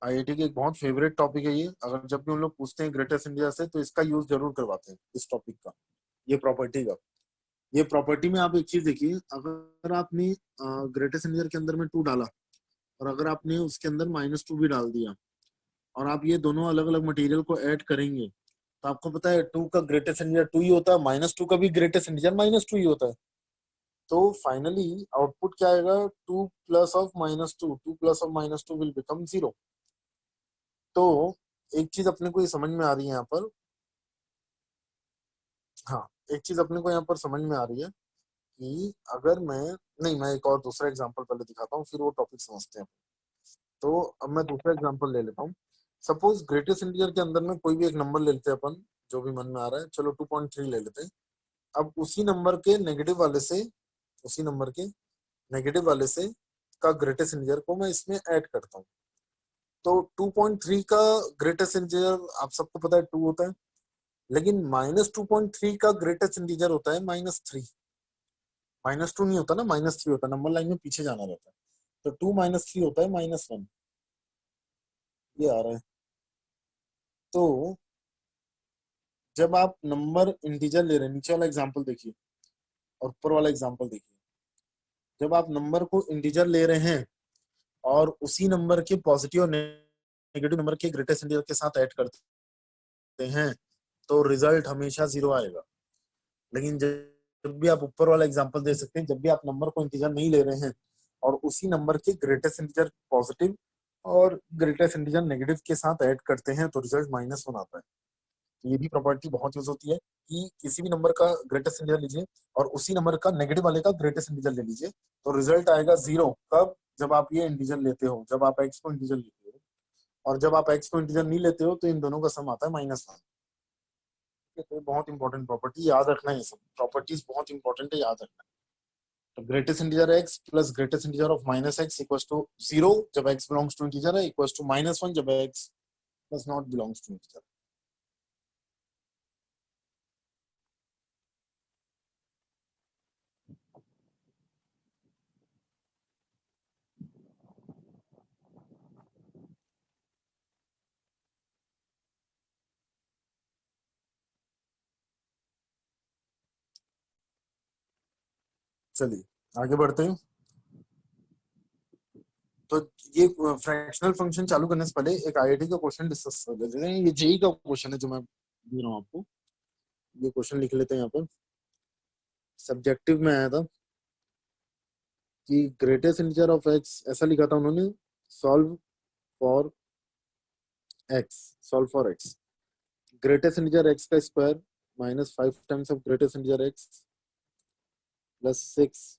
S1: IIT की एक बहुत फेवरेट टॉपिक है ये। अगर जब भी हम लोग पूछते हैं ग्रेटेस्ट इंडिया से तो इसका यूज जरूर करवाते हैं, इस टॉपिक का, ये प्रॉपर्टी का। ये प्रॉपर्टी में आप एक चीज देखिए, अगर आपने ग्रेटेस्ट इंडिया के अंदर में 2 डाला और अगर आपने उसके अंदर -2 भी डाल दिया और आप ये दोनों अलग अलग मटेरियल को ऐड करेंगे, तो आपको पता है 2 का ग्रेटेस्ट इंटीजर 2 ही होता है, -2 का भी ग्रेटेस्ट इंटीजर -2 ही होता है। तो फाइनली आउटपुट क्या आएगा, 2 plus of -2, 2 plus of -2 will become 0। तो एक चीज अपने को ये समझ में आ रही है यहाँ पर, हाँ एक चीज अपने को यहाँ पर समझ में आ रही है कि अगर मैं एक और दूसरा एग्जांपल पहले दिखाता हूँ, फिर वो टॉपिक समझते हैं। तो अब मैं दूसरा एग्जांपल ले लेता हूँ। सपोज ग्रेटेस्ट इंटीजर के अंदर में कोई भी एक नंबर ले लेते हैं अपन, जो भी मन में आ रहा है, चलो 2.3 ले लेते हैं। अब उसी नंबर के नेगेटिव वाले से, उसी नंबर के नेगेटिव वाले से का ग्रेटेस्ट इंटीजर को मैं इसमें ऐड करता हूँ। तो 2.3 का ग्रेटेस्ट इंटीजर आप सबको पता है 2 होता है, लेकिन -2.3 का ग्रेटेस्ट इंटीजर होता है -3। -2 नहीं होता ना, -3 होता है, नंबर लाइन में पीछे जाना रहता है। तो 2 -3 होता है -1, ये आ रहा है। तो जब आप नंबर इंटीजर ले रहे हैं, नीचे वाला एग्जांपल देखिए और ऊपर वाला एग्जांपल देखिए, जब आप नंबर को इंटीजर ले रहे हैं और उसी नंबर के पॉजिटिव और नेगेटिव नंबर के ग्रेटेस्ट इंटीजर के साथ ऐड करते हैं तो रिजल्ट हमेशा 0 आएगा। लेकिन जब भी आप ऊपर वाला एग्जांपल दे सकते हैं, जब भी आप नंबर को इंटीजर नहीं ले रहे हैं और उसी नंबर के ग्रेटेस्ट इंटीजर पॉजिटिव और ग्रेटेस्ट इंटीजर नेगेटिव के साथ ऐड करते हैं तो रिजल्ट -1 आता है। ये भी प्रॉपर्टी बहुत यूज होती है कि किसी भी नंबर का ग्रेटेस्ट इंटीजर लीजिए और उसी नंबर का नेगेटिव वाले का ग्रेटेस्ट इंटीजर ले लीजिए, तो रिजल्ट आएगा 0। कब? जब आप ये इंटीजर लेते हो, जब आप एक्स को इंटीजर लेते हो, और जब आप एक्स को इंटीजर नहीं लेते हो तो इन दोनों का सम आता है -1। तो बहुत इंपॉर्टेंट प्रॉपर्टी, याद रखना है। ये सब प्रॉपर्टीज बहुत इंपॉर्टेंट है, याद रखना है। तो greatest integer x plus greatest integer of -x equals to 0 जब x बिलोंग्स टू इंटीजर है, इक्वल्स टू -1 जब x does not belongs to integer. चलिए आगे बढ़ते हैं। तो ये फ्रैक्शनल फंक्शन चालू करने से पहले एक आईआईटी का क्वेश्चन डिस्कस कर लेते हैं। ये जेई का क्वेश्चन है जो मैं दे रहा हूँ आपको, ये क्वेश्चन लिख लेते हैं यहाँ पर। सब्जेक्टिव में आया था कि ग्रेटेस्ट इंटीजर ऑफ एक्स, ऐसा लिखा था उन्होंने, solve for x, solve for x, greatest integer x का square -5 times of greatest integer x plus 6,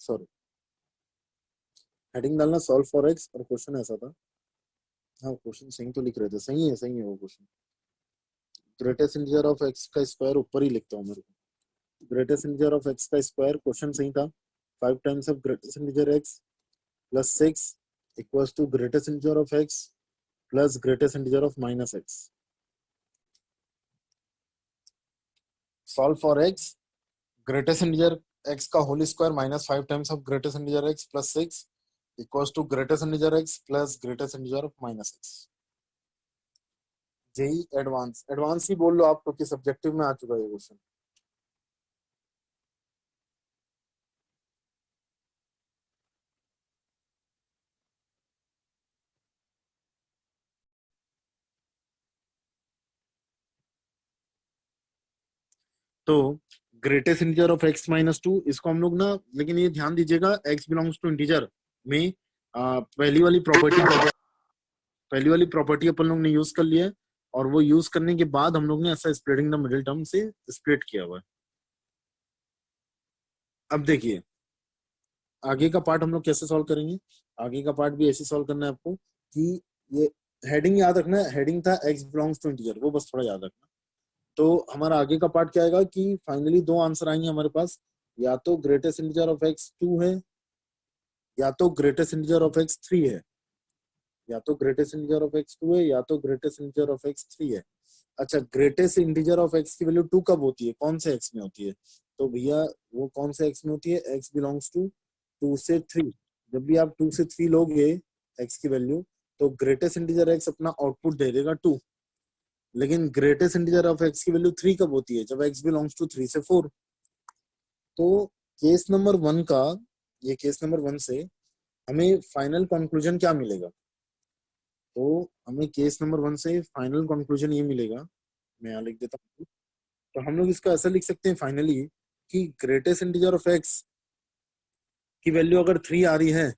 S1: sorry heading डालना सॉल्व फॉर एक्स, और क्वेश्चन ऐसा था। हाँ क्वेश्चन सही तो लिख रहे थे, सही है वो question. Greatest integer of X का स्क्वायर ऊपर ही लिखता हूँ मेरे को, ग्रेटेस्ट इंटीजर ऑफ एक्स का स्क्वायर, क्वेश्चन सही था, 5 times of greatest integer x plus 6 equals to greatest integer of एक्स plus greatest integer of minus x. Solve for x, greatest integer x का whole square minus 5 times of greatest integer x plus 6 equals to greatest integer x plus greatest integer of minus x. JEE advance, advance ही बोल लो आप, क्योंकि subjective में आ चुका है ये क्वेश्चन. तो greatest integer of x minus two, इसको हम लोग ना, लेकिन ये ध्यान दीजिएगा x बिलोंग्स टू इंटीजर में पहली वाली प्रॉपर्टी अपन लोग ने यूज कर लिया है, और वो यूज करने के बाद हम लोग ने ऐसा स्प्लिटिंग द मिडिल टर्म से स्प्लिट किया हुआ है. अब देखिए आगे का पार्ट हम लोग कैसे सॉल्व करेंगे. आगे का पार्ट भी ऐसे सॉल्व करना है आपको कि ये हेडिंग याद रखना है, हेडिंग था x बिलोंग्स टू इंटीजर, वो बस थोड़ा याद रखना. तो हमारा आगे का पार्ट क्या आएगा कि फाइनली दो आंसर आएंगे हमारे पास, या तो ग्रेटेस्ट इंटीजर ऑफ x 2 है, या तो ग्रेटेस्ट इंटीजर ऑफ x 3 है, या तो ग्रेटेस्ट इंटीजर ऑफ x 2 है, या तो ग्रेटेस्ट इंटीजर ऑफ x 3 है. अच्छा, ग्रेटेस्ट इंटीजर ऑफ x की वैल्यू 2 कब होती है, कौन से x में होती है? तो भैया वो कौन से x में होती है, x बिलोंग्स टू 2 से 3. जब भी आप 2 से 3 लोगे x की वैल्यू, तो ग्रेटेस्ट इंटीजर x अपना आउटपुट दे देगा 2. लेकिन ग्रेटेस्ट इंटीजर ऑफ x की वैल्यू 3 कब होती है, जब x बिलोंग्स टू 3 से 4. तो केस नंबर 1 का, ये केस नंबर 1 से हमें फाइनल कंक्लूजन क्या मिलेगा? तो हमें केस नंबर 1 से फाइनल कंक्लूजन ये मिलेगा, मैं यहाँ लिख देता हूँ. तो हम लोग इसको ऐसा लिख सकते हैं फाइनली कि ग्रेटेस्ट इंटीजर ऑफ x की वैल्यू अगर 3 आ रही है,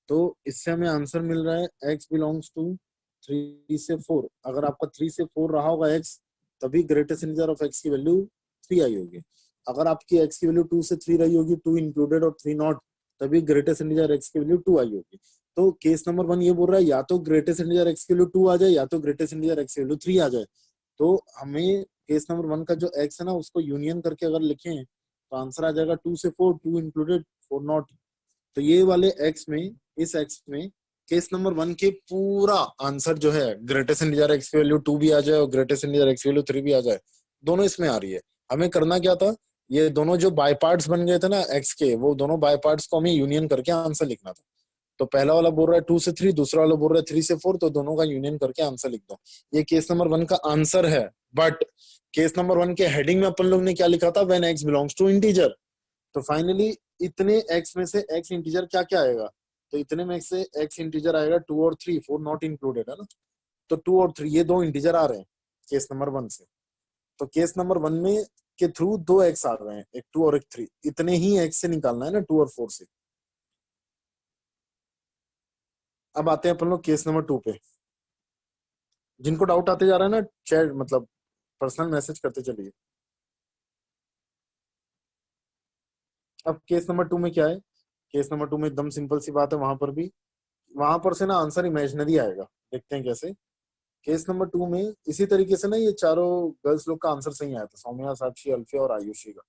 S1: तो इससे हमें आंसर मिल रहा है x बिलोंग्स टू 3 से 4. अगर आपका 3 से 4 रहा होगा x, तभी ग्रेटेस्ट इंटीजर ऑफ x की वैल्यू 3 आई होगी. अगर आपकी x की वैल्यू 2 से 3 रही होगी, 2 इंक्लूडेड और 3 नॉट, तभी ग्रेटेस्ट इंटीजर x की वैल्यू 2 आई होगी. तो केस नंबर 1 ये बोल रहा है या तो ग्रेटेस्ट इंटीजर x की वैल्यू 2 आ जाए, या तो ग्रेटेस्ट इंटीजर x की वैल्यू 3 आ जाए. तो हमें केस नंबर 1 का जो x है ना, उसको यूनियन करके अगर लिखें, तो आंसर आ जाएगा 2 से 4, 2 इंक्लूडेड 4 नॉट. तो ये वाले x में, इस x में केस नंबर 1 के पूरा आंसर जो है, ग्रेटेस्ट इंटीजर x की वैल्यू 2 भी आ जाए और ग्रेटेस्ट इंटीजर x की वैल्यू 3 भी आ जाए, दोनों इसमें आ रही है. हमें करना क्या था, ये दोनों जो बाय पार्ट्स बन गए थे ना x के, वो दोनों बाय पार्ट्स को हमें यूनियन करके आंसर लिखना था. तो पहला वाला बोल रहा है 2 से 3, दूसरा वाला बोल रहा है 3 से 4, तो दोनों का यूनियन करके आंसर लिख दो. ये केस नंबर 1 का आंसर है. बट केस नंबर 1 के हेडिंग में अपन लोग ने क्या लिखा था, when x belongs to integer. तो फाइनली इतने x में से x इंटीजर क्या क्या आएगा, तो इतने में से x इंटीजर आएगा 2 और 3, 4 नॉट इंक्लूडेड है ना. तो 2 और 3 ये दो इंटीजर आ रहे हैं केस नंबर 1 से. तो केस नंबर 1 में के थ्रू दो x आ रहे हैं, एक 2 और एक 3. इतने ही x से निकालना है ना, 2 और 4 से. अब आते हैं अपन लोग केस नंबर 2 पे. जिनको डाउट आते जा रहा है ना, चैट मतलब पर्सनल मैसेज करते चलिए. अब केस नंबर 2 में क्या है, केस नंबर 2 में एकदम सिंपल सी बात है. वहां पर से ना आंसर इमेजिनरी आएगा, देखते हैं कैसे. केस नंबर 2 में इसी तरीके से ना ये चारों गर्ल्स लोग का आंसर सही आया था, सौम्या, साक्षी, अल्फिया और आयुषी का.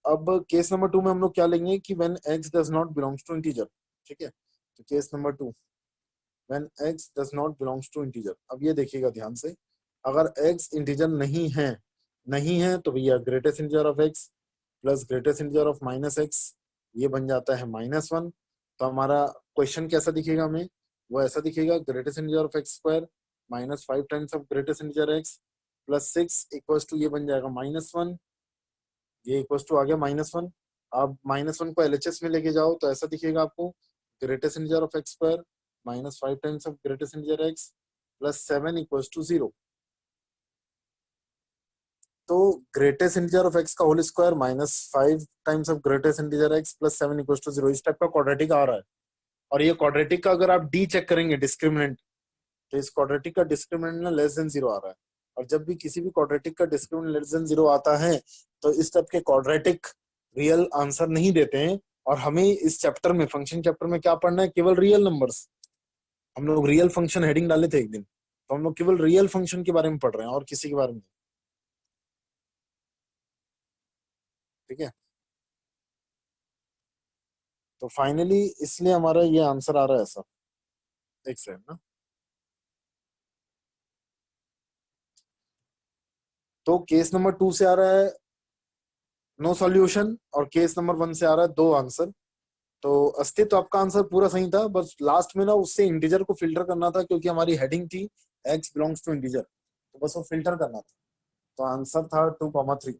S1: अब केस नंबर 2 में हम लोग क्या लेंगे कि when x does not belongs to integer. ठीक है, तो case number 2, when x does not belongs to integer. अब ये देखिएगा ध्यान से, अगर x इंटीजर नहीं है तो भैया greatest integer of x plus greatest integer of minus x, ये बन जाता है -1. तो हमारा क्वेश्चन कैसा दिखेगा हमें, वो ऐसा दिखेगा, greatest integer of x square -5 times of greatest integer x plus 6 equals to, ये बन जाएगा -1. ये इक्वल्स टू आ गया -1. अब -1 को एलएचएस में लेके जाओ तो ऐसा दिखेगा आपको, greatest integer of x square -5 times of greatest integer x plus 7 equals to 0. तो ग्रेटेस्ट इंटीजर ऑफ x का whole square -5 times of greatest integer x plus 7 equals to 0, इस टाइप का क्वाड्रेटिक आ रहा है. और ये क्वाड्रेटिक का अगर आप डी चेक करेंगे, डिस्क्रिमिनेंट, तो इस क्वाड्रेटिक का डिस्क्रिमिनेंट ना लेस देन 0 आ रहा है. और जब भी किसी भी क्वाड्रेटिक का डिस्क्रिमिनेंट लेस देन 0 आता है, तो इस टाइप के क्वाड्रेटिक रियल आंसर नहीं देते हैं. और हमें इस चैप्टर में, फंक्शन चैप्टर में क्या पढ़ना है, केवल रियल नंबर्स. हम लोग रियल फंक्शन हेडिंग डाले थे एक दिन, तो हम लोग केवल रियल फंक्शन के बारे में पढ़ रहे हैं और किसी के बारे में. ठीक है, तो फाइनली इसलिए हमारा ये आंसर आ रहा है ऐसा, एक सेकंड ना. तो केस नंबर 2 से आ रहा है नो सॉल्यूशन और केस नंबर 1 से आ रहा है 2 आंसर। तो अस्तित्व आपका आंसर पूरा सही था, बस लास्ट में ना उससे इंटीजर को फिल्टर करना था क्योंकि हमारी हेडिंग थी x बिलोंग्स टू इंटीजर, तो बस वो फिल्टर करना था। तो आंसर था 2,3।